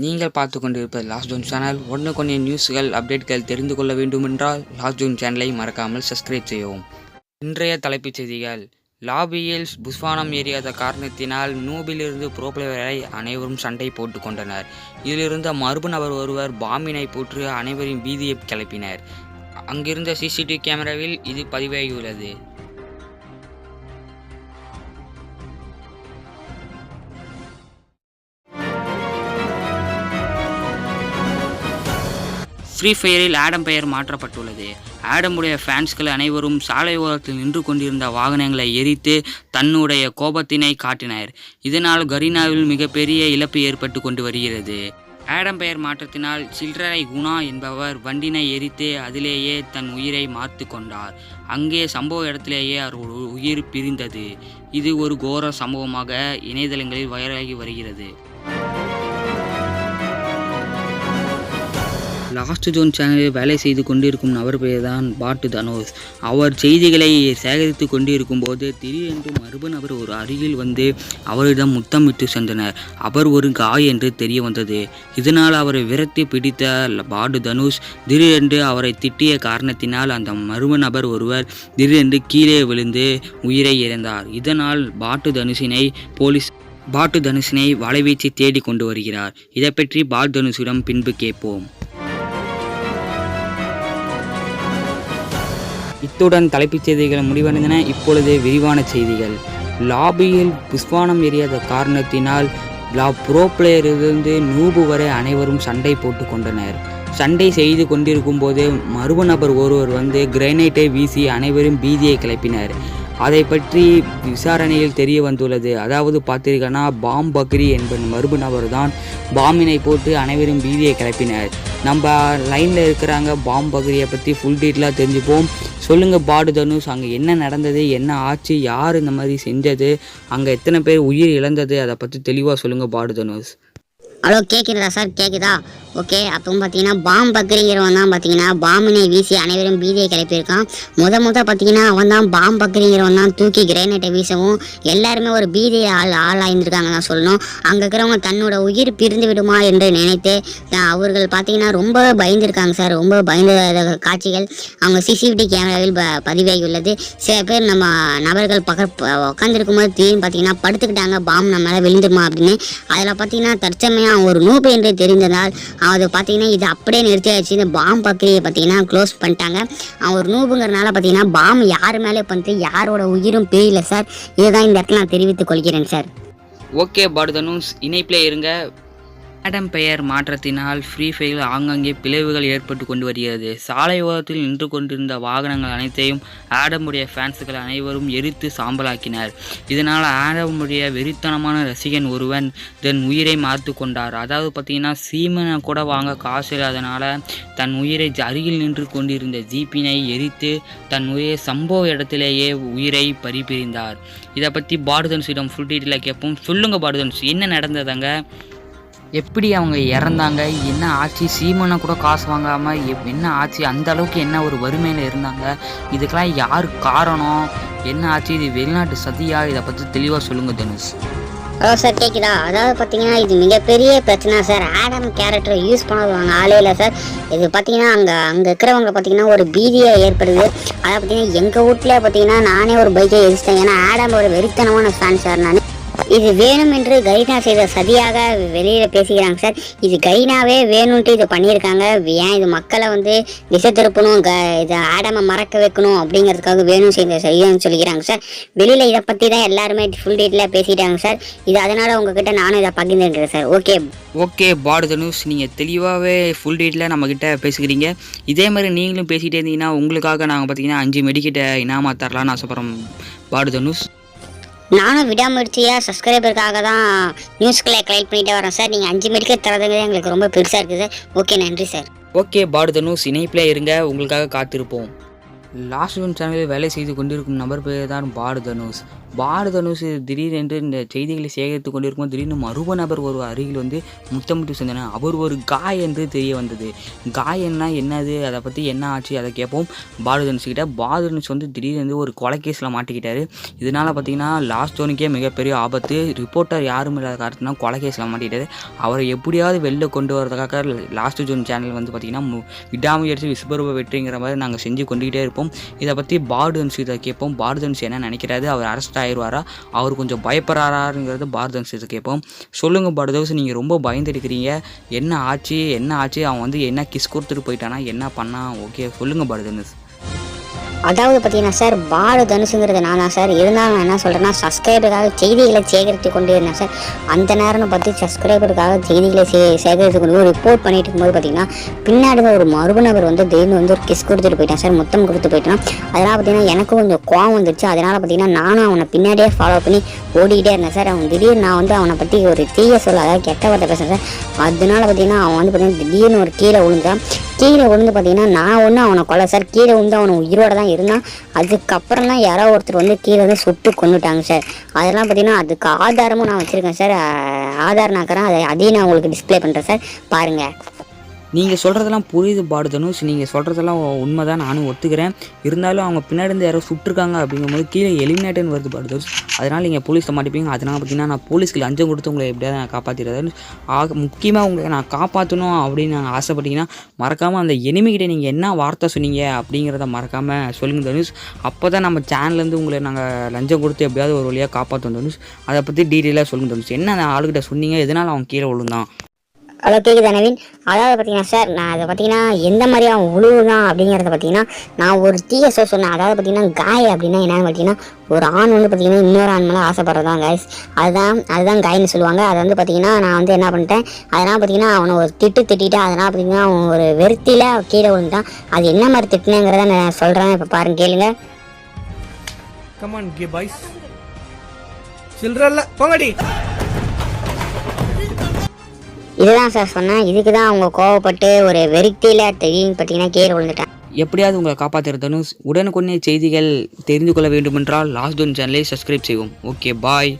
நீங்கள் பார்த்து கொண்டிருப்பது லாஸ்ட் ஜோன் சேனல். ஒன்றுக்கொன்று நியூஸ்கள் அப்டேட்கள் தெரிந்து கொள்ள வேண்டுமென்றால் லாஸ்ட் ஜோன் சேனலை மறக்காமல் சப்ஸ்கிரைப் செய்யவும். இன்றைய தலைப்புச் செய்திகள். லாபியில் புஷ்வானம் ஏறியத காரணத்தினால் நூபிலிருந்து ப்ரோ பிளேயர் வரை அனைவரும் சண்டை போட்டு கொண்டனர். இதிலிருந்த மர்ம நபர் ஒருவர் பாம்பினை போட்டு அனைவரின் பீதியை கிளப்பினர். அங்கிருந்த சிசிடிவி கேமராவில் இது பதிவாகியுள்ளது. ஃப்ரீ ஃபயரில் ஆடம் பெயர் மாற்றப்பட்டுள்ளது. ஆடமுடைய ஃபேன்ஸ்கள் அனைவரும் சாலை ஓரத்தில் நின்று கொண்டிருந்த வாகனங்களை எரித்து தன்னுடைய கோபத்தினை காட்டினர். இதனால் கரீனாவில் மிகப்பெரிய இழப்பு ஏற்பட்டு கொண்டு வருகிறது. ஆடம் பெயர் மாற்றத்தினால் சில்லறை குணா என்பவர் வண்டினை எரித்து அதிலேயே தன் உயிரை மாற்று கொண்டார். அங்கே சம்பவ இடத்திலேயே அவர் உயிர் பிரிந்தது. இது ஒரு கோர சம்பவமாக இணையதளங்களில் வைரலாகி வருகிறது. லாஸ்ட் ஜோன் சேனலில் வேலை செய்து கொண்டிருக்கும் நபர் பெயர் தான் பாட்டு தனுஷ். அவர் செய்திகளை சேகரித்து கொண்டிருக்கும் போது திடீரென்று மர்ம நபர் ஒரு அருகில் வந்து அவரிடம் முத்தமிட்டு சென்றனர். அவர் ஒரு காய் என்று தெரிய வந்தது. இதனால் அவரை விரட்டி பிடித்த பாட்டு தனுஷ் திடீரென்று அவரை திட்டிய காரணத்தினால் அந்த மர்ம நபர் ஒருவர் திடீரென்று கீழே விழுந்து உயிரை இழந்தார். இதனால் பாட்டு தனுஷினை வலைவீச்சு தேடி கொண்டு வருகிறார். இதை பற்றி பாட்டு தனுஷிடம் பின்பு கேட்போம். இத்துடன் தலைப்புச் செய்திகள் முடிவடைந்தன. இப்பொழுது விரிவான செய்திகள். லாபியில் புஷ்வானம் எறியாத காரணத்தினால் ப்ரோ பிளேயரிலிருந்து நூபு வரை அனைவரும் சண்டை போட்டு கொண்டனர். சண்டை செய்து கொண்டிருக்கும் போது மர்ம நபர் ஒருவர் வந்து கிரைனைட்டை வீசி அனைவரும் பீதியை கிளப்பினர். அதை பற்றி விசாரணையில் தெரிய வந்துள்ளது. அதாவது பார்த்தீங்கன்னா பாம் பக்ரி என்பது மர்ம நபர் தான் பாம்பினை போட்டு அனைவரும் பீதியை கிளப்பினர். நம்ம லைனில் இருக்கிறாங்க. பாம் பக்ரியை பற்றி ஃபுல் டீட்டெயிலாக தெரிஞ்சுப்போம். சொல்லுங்கள் பாடு தனுஷ், அங்கே என்ன நடந்தது, என்ன ஆச்சு, யார் இந்த மாதிரி செஞ்சது, அங்கே எத்தனை பேர் உயிர் இழந்தது, அதை பற்றி தெளிவாக சொல்லுங்கள் பாடு தனுஷ். ஹலோ, கேட்குறதா சார்? கேட்குதா? ஓகே. அப்போ பார்த்தீங்கன்னா பாம் பக்ரிங்கிறவன் தான் பார்த்தீங்கன்னா பாம்பினை வீசி அனைவரும் பீதியை கிளப்பியிருக்கான். பார்த்தீங்கன்னா அவன் தான் பாம் பக்ரிங்கிறவன் தான் தூக்கி கிரேனைட்டை வீசவும் எல்லாருமே ஒரு பீதியை ஆளாயிருந்திருக்காங்க தான் சொல்லணும். அங்கே இருக்கிறவங்க தன்னோட உயிர் பிரிந்து விடுமா என்று நினைத்து அவர்கள் பார்த்தீங்கன்னா ரொம்ப பயந்துருக்காங்க சார். ரொம்ப பயந்த காட்சிகள் அவங்க சிசிடிவி கேமராவில் பதிவாகியுள்ளது. சில பேர் நம்ம நபர்கள் உட்காந்துருக்கும் போது திடீர்னு பார்த்தீங்கன்னா படுத்துக்கிட்டாங்க, பாம்பு நம்ம மேலே விழுந்துருமா அப்படின்னு. அதில் பார்த்தீங்கன்னா தற்சமயம் ஒரு நூபு என்று தெரிந்ததால் அது பார்த்தீங்கன்னா இது அப்படியே நிறுத்தியாச்சு. இந்த பாம் பக்ரியை பார்த்தீங்கன்னா க்ளோஸ் பண்ணிட்டாங்க. ஒரு நூபுங்கிறனால பார்த்தீங்கன்னா பாம் யார் மேலே பண்ணிட்டு யாரோட உயிரும் பிரியல சார். இதுதான் இந்த இடத்துல நான் தெரிவித்துக் கொள்கிறேன் சார். ஓகே பாடு தனுஷ், இணைப்பிலே இருங்க. ஆடம் பெயர் மாற்றத்தினால் ஃப்ரீ ஃபயரில் ஆங்காங்கே பிளவுகள் ஏற்பட்டு கொண்டு வருகிறது. சாலை ஓரத்தில் நின்று கொண்டிருந்த வாகனங்கள் அனைத்தையும் ஆடமுடைய ஃபேன்ஸுகள் அனைவரும் எரித்து சாம்பலாக்கினர். இதனால் ஆடமுடைய வெறித்தனமான ரசிகன் ஒருவன் தன் உயிரை மாற்று கொண்டார். அதாவது பார்த்தீங்கன்னா சீமனை கூட வாங்க காசு இல்லாதனால தன் உயிரை அருகில் நின்று கொண்டிருந்த ஜீப்பினை எரித்து தன் உயிரை சம்பவ இடத்திலேயே உயிரை பறிபிரிந்தார். இதை பற்றி பாடு தனுஷிடம் ஃபுல் டீட்டெயிலாக கேட்போம். சொல்லுங்கள் பாடு தனுஷ், என்ன நடந்ததாங்க, எப்படி அவங்க இறந்தாங்க, என்ன ஆச்சு, சீமனை கூட காசு வாங்காமல் என்ன ஆச்சு, அந்த அளவுக்கு என்ன ஒரு வறுமையில் இருந்தாங்க, இதுக்கெல்லாம் யார் காரணம், என்ன ஆச்சு, இது வெளிநாட்டு சதியா, இதை பற்றி தெளிவாக சொல்லுங்கள் தனுஷ். ஹலோ சார், கேட்குதா? அதாவது பார்த்தீங்கன்னா இது மிகப்பெரிய பிரச்சனை சார். ஆடம் கேரக்டரை யூஸ் பண்ணாதவங்க ஆளே இல்லை சார். இது பார்த்தீங்கன்னா அங்கே இருக்கிறவங்க பார்த்தீங்கன்னா ஒரு பீதியை ஏற்படுது. அதை பார்த்தீங்கன்னா எங்கள் வீட்டில் பார்த்தீங்கன்னா நானே ஒரு பைக்கை எரிச்சிட்டேன். ஏன்னா ஆடம் ஒரு வெறித்தனமான ஃபேன் சார். நான் இது வேணும் என்று கரீனா செய்த சதியாக வெளியில் பேசிக்கிறாங்க சார். இது கரீனாவே வேணும்ன்ட்டு இது பண்ணியிருக்காங்க. ஏன் இது மக்களை வந்து திசை திருப்பணும், இதை ஆடமை மறக்க வைக்கணும் அப்படிங்கிறதுக்காக வேணும் செய்த சரியான்னு சொல்லிக்கிறாங்க சார். வெளியில் இதை பற்றி தான் எல்லாருமே ஃபுல் டீட்டெயிலாக பேசிட்டாங்க சார். இது அதனால் உங்ககிட்ட நானும் இதை பகிர்ந்துருக்கேன் சார். ஓகே பாடு தனுஷ், நீங்கள் தெளிவாகவே ஃபுல் டீட்டெயிலாக நம்மக்கிட்ட பேசுகிறீங்க. இதே மாதிரி நீங்களும் பேசிகிட்டே இருந்தீங்கன்னா உங்களுக்காக நாங்கள் பார்த்தீங்கன்னா 5 மெடிக்கிட்ட இனாமா தரலான்னு ஆசைப்படுறோம் பாடு தனுஷ். நானும் விடாமுயற்சியாக சப்ஸ்கிரைபருக்காக தான் நியூஸ்களை கலெக்ட் பண்ணிகிட்டே வரேன் சார். நீங்கள் 5 மெடிக்கல் தரதுங்கிறது எங்களுக்கு ரொம்ப பெருசாக இருக்குது சார். ஓகே, நன்றி சார். ஓகே பாடு தனுஷ், இணைப்பில் இருங்க, உங்களுக்காக காத்திருப்போம். லாஸ்ட் ஜோன் சேனலில் வேலை செய்து கொண்டிருக்கும் நபர் பெயர் தான் பாடு தனுஷ். பாரத தனுஷ் திடீரென்று இந்த செய்திகளை சேகரித்து கொண்டிருக்கும் திடீர்னு மர்ம நபர் ஒரு அருகில் வந்து முத்தமிட்டு சென்றனர். அவர் ஒரு காய் என்று தெரிய வந்தது. காயன்னா என்னது, அதை பற்றி என்ன ஆச்சு அதை கேட்போம் பாரத தனுஷ்கிட்ட. பாரத தனுஷ் வந்து திடீரென்று ஒரு கொலை கேஸில் மாட்டிக்கிட்டாரு. இதனால் பார்த்தீங்கன்னா லாஸ்ட் ஜோனுக்கே மிகப்பெரிய ஆபத்து. ரிப்போர்ட்டர் யாரும் இல்லாத காரணத்தினா கொலை கேஸில் மாட்டிக்கிட்டாரு. அவரை எப்படியாவது வெளில கொண்டு வரதுக்காக லாஸ்ட் ஜோன் சேனல் வந்து பார்த்திங்கன்னா விடாமுயற்சி விஸ்வரூப வெற்றிங்கிற மாதிரி நாங்கள் செஞ்சு கொண்டுகிட்டே இருப்போம். இதை பற்றி பாரத தனுஷ் இதை கேட்போம். பாரத தனுஷ் என்ன நினைக்கிறாரு, அவர் அரெஸ்ட் ஆயிடுவாரா, அவர் கொஞ்சம் பயப்படுறாருங்கிறது பாரத தனுஷ் கேட்போம். சொல்லுங்கள் பாரத தனுஷ், நீங்கள் ரொம்ப பயந்துருக்கிறீங்க, என்ன ஆச்சு அவன் வந்து என்ன கிஸ் கொடுத்துட்டு போயிட்டானா, என்ன பண்ணா, ஓகே சொல்லுங்கள் பாரத தனுஷ். அதாவது பார்த்தீங்கன்னா சார், பாரத தனுஷுங்கிறது நான் தான் சார். இருந்தாலும் நான் என்ன சொல்கிறேன்னா, சப்ஸ்கிரைபருக்காக செய்திகளை சேகரித்து கொண்டு இருந்தேன் சார். அந்த நேரம்னு பார்த்து சப்ஸ்கிரைபருக்காக செய்திகளை சேகரித்து கொண்டு ரிப்போர்ட் பண்ணிட்டு இருக்கும்போது பார்த்தீங்கன்னா பின்னாடி ஒரு மர்மநபர் வந்து திடீர்னு வந்து ஒரு கிஸ் கொடுத்துட்டு போயிட்டான் சார், முத்தம் கொடுத்து போயிட்டான். அதனால் பார்த்தீங்கன்னா எனக்கும் கொஞ்சம் கோவம் வந்துருச்சு. அதனால் பார்த்தீங்கன்னா நானும் அவனை பின்னாடியே ஃபாலோ பண்ணி ஓடிக்கிட்டே இருந்தேன் சார். அவன் திடீர்னு நான் வந்து அவனை பற்றி ஒரு தீய சொல்ல, அதாவது கெட்ட வார்த்தை பேசுகிறேன் சார். அதனால பார்த்தீங்கன்னா அவன் வந்து பார்த்தீங்கன்னா திடீர்னு ஒரு கீழே விழுந்தான். கீழே விழுந்து பார்த்தீங்கன்னா நான் ஒன்றும் அவனை கொலை சார், கீழே விழுந்து அவனை உயிரோட தான் இருந்தான். அதுக்கப்புறம் தான் யாரோ ஒருத்தர் வந்து கீழே வந்து சுட்டு கொண்டுட்டாங்க சார். அதெல்லாம் பார்த்தீங்கன்னா அதுக்கு ஆதாரமும் நான் வச்சுருக்கேன் சார். ஆதாரம் நாக்கிறேன், அதையும் நான் உங்களுக்கு டிஸ்பிளே பண்ணுறேன் சார், பாருங்கள். நீங்கள் சொல்கிறதெல்லாம் புரியுது பாரத தனுஷ், நீங்கள் சொல்கிறதெல்லாம் உண்மை தான், நானும் ஒத்துக்கிறேன். இருந்தாலும் அவங்க பின்னாடி இருந்து யாரோ சுட்டுருக்காங்க அப்படிங்கும்போது கீழே எலிமினேட்னு வருது பாரத தனுஷ். அதனால் நீங்கள் போலீஸில் மாட்டிப்பீங்க. அதனால் பார்த்தீங்கன்னா நான் போலீஸ்க்கு லஞ்சம் கொடுத்து உங்களை எப்படியாவது நான் காப்பாற்றிடுறது. முக்கியமாக உங்களை நான் காப்பாற்றணும் அப்படின்னு நான் ஆசைப்பட்டீங்கன்னா மறக்காமல் அந்த எனிமிகிட்ட நீங்கள் என்ன வார்த்தை சொன்னீங்க அப்படிங்கிறத மறக்காமல் சொல்லுங்கள் தனுஷ். அப்போ தான் நம்ம சேனல்லேருந்து உங்களை நாங்கள் லஞ்சம் கொடுத்து எப்படியாவது ஒரு வழியாக காப்பாற்றோம் தனுஷ். அதை பற்றி டீட்டெயிலாக சொல்லுங்கள் தனுஷ். என்ன அந்த ஆளுகிட்ட சொன்னீங்க, எதனால் அவன் கீழே விழுந்தான்? ஹலோ, கேட்குதா நவீன்? அதாவது பார்த்தீங்கன்னா சார், நான் அதை பார்த்தீங்கன்னா எந்த மாதிரி அவன் உழுவுதான் அப்படிங்கிறத பார்த்தீங்கன்னா நான் ஒரு தீய சொன்னேன். அதாவது பார்த்தீங்கன்னா காய் அப்படின்னா என்னன்னு பார்த்தீங்கன்னா ஒரு ஆண் வந்து பார்த்தீங்கன்னா இன்னொரு ஆண் மேலே ஆசைப்படுறதான் காய்ஸ், அதுதான் காயின்னு சொல்லுவாங்க. அதை வந்து பார்த்தீங்கன்னா நான் வந்து என்ன பண்ணிட்டேன், அதனால் பார்த்தீங்கன்னா அவனை ஒரு திட்டிட்டேன். அதனால் பார்த்தீங்கன்னா அவன் ஒரு வெறுத்தில கீழே விழுந்தான். அது என்ன மாதிரி திட்டினேங்கிறத நான் சொல்கிறேன், இப்போ பாருங்க கேளுங்க. கமான் கே பாய்ஸ், சில்றல்ல போங்கடி. இதுதான் சார் சொன்னேன். இதுக்கு தான் அவங்க கோவப்பட்டு ஒரு வெறித்தில திடீர்னு பார்த்தீங்கன்னா கீழே விழுந்துட்டான். எப்படியாவது உங்களை காப்பாற்றுறது. உடனுக்குடனே செய்திகள் தெரிந்து கொள்ள வேண்டுமென்றால் லாஸ்ட் ஜோன் சேனலை சப்ஸ்கிரைப் செய்வோம். ஓகே, பாய்.